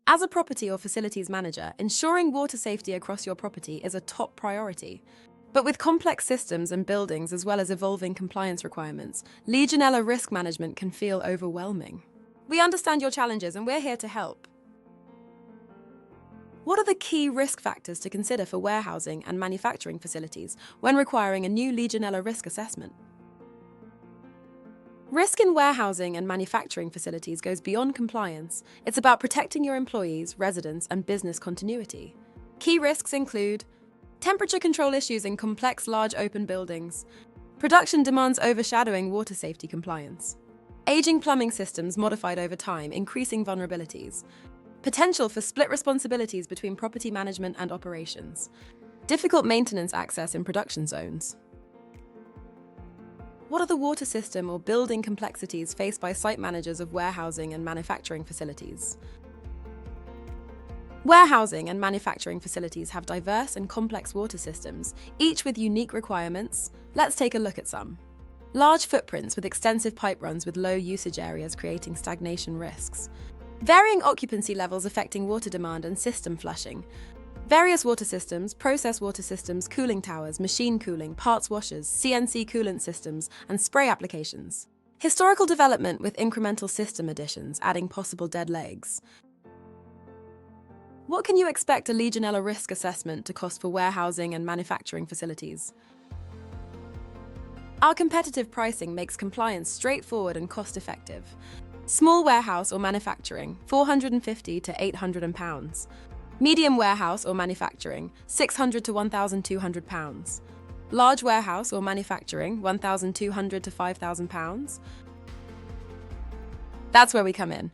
As a property or facilities manager, ensuring water safety across your property is a top priority. But with complex systems and buildings as well as evolving compliance requirements, Legionella risk management can feel overwhelming. We understand your challenges and we're here to help. What are the key risk factors to consider for warehousing and manufacturing facilities when requiring a new Legionella risk assessment? Risk in warehousing and manufacturing facilities goes beyond compliance. It's about protecting your employees, residents, and business continuity. Key risks include temperature control issues in complex, large open buildings, production demands overshadowing water safety compliance, aging plumbing systems modified over time, increasing vulnerabilities, potential for split responsibilities between property management and operations, difficult maintenance access in production zones. What are the water system or building complexities faced by site managers of warehousing and manufacturing facilities? Warehousing and manufacturing facilities have diverse and complex water systems, each with unique requirements. Let's take a look at some. Large footprints with extensive pipe runs with low usage areas creating stagnation risks. Varying occupancy levels affecting water demand and system flushing. Various water systems, process water systems, cooling towers, machine cooling, parts washers, CNC coolant systems, and spray applications. Historical development with incremental system additions, adding possible dead legs. What can you expect a Legionella risk assessment to cost for warehousing and manufacturing facilities? Our competitive pricing makes compliance straightforward and cost-effective. Small warehouse or manufacturing, £450 to £800. Medium warehouse or manufacturing, £600 to £1,200. Large warehouse or manufacturing, £1,200 to £5,000. That's where we come in.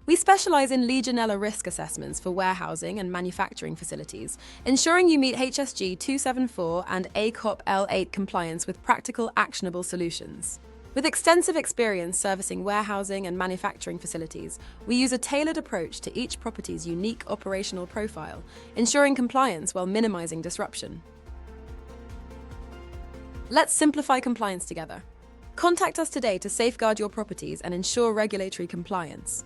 We specialize in Legionella risk assessments for warehousing and manufacturing facilities, ensuring you meet HSG 274 and ACOP L8 compliance with practical, actionable solutions. With extensive experience servicing warehousing and manufacturing facilities, we use a tailored approach to each property's unique operational profile, ensuring compliance while minimizing disruption. Let's simplify compliance together. Contact us today to safeguard your properties and ensure regulatory compliance.